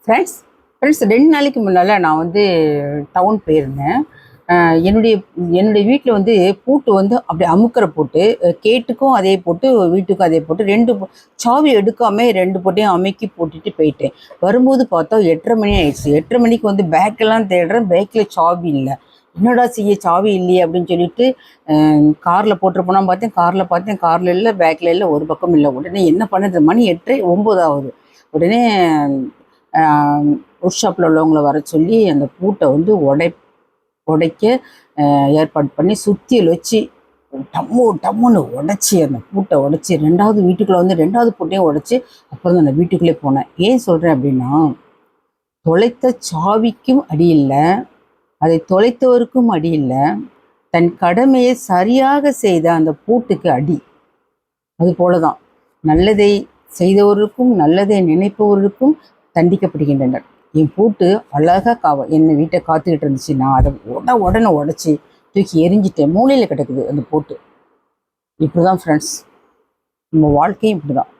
Friends friends 2 நாளைக்கு முன்னால் நான் வந்து டவுன் போயிருந்தேன். என்னுடைய என்னுடைய வீட்டில் வந்து பூட்டு வந்து அப்படி அமுக்கிற பூட்டு. கேட்டுக்கும் அதே பூட்டு, வீட்டுக்கும் அதே பூட்டு. 2 சாவி எடுக்காம 2 பூட்டையும் அமுக்கி போட்டுட்டு போயிட்டேன். வரும்போது பார்த்தா 8:30 மணி ஆயிடுச்சு. 8:30 மணிக்கு வந்து பேக்கெல்லாம் தேடுறேன், பேக்கில் சாவி இல்லை. என்னடா செய்ய, சாவி இல்லையே அப்படின்னு சொல்லிட்டு காரில் போட்டு போனால் பார்த்தேன், காரில் இல்லை, பேக்கில் இல்லை, ஒரு பக்கம் இல்லை. உடனே என்ன பண்ணுறது, மணி 8:30 9 ஆகுது. உடனே ஒர்க் ஷாப்பில் உள்ளவங்களை வர சொல்லி அந்த பூட்டை வந்து உடைக்க ஏற்பாடு பண்ணி சுத்தியல் வச்சு டம்முன்னு உடச்சி அந்த பூட்டை உடச்சி 2வது வீட்டுக்குள்ளே வந்து 2வது பூட்டையும் உடச்சி அப்புறம் தான் நான் வீட்டுக்குள்ளே போனேன். ஏன் சொல்கிறேன் அப்படின்னா, தொலைத்த சாவிக்கும் அடி இல்லை, அதை தொலைத்தவருக்கும் அடி இல்லை, தன் கடமையை சரியாக செய்த அந்த பூட்டுக்கு அடி. அது போல தான் நல்லதை செய்தவர்களுக்கும் நல்லதை நினைப்பவர்களுக்கும் தண்டிக்கப்படுகின்றனர். என் பூட்டு அழகாக என்னை வீட்டை காத்துக்கிட்டு இருந்துச்சு. நான் அதை உடனே உடச்சி தூக்கி எரிஞ்சிட்டேன். மூலையில் கிடக்குது அந்த பூட்டு. இப்படி தான் ஃப்ரெண்ட்ஸ், நம்ம வாழ்க்கையும் இப்படி தான்.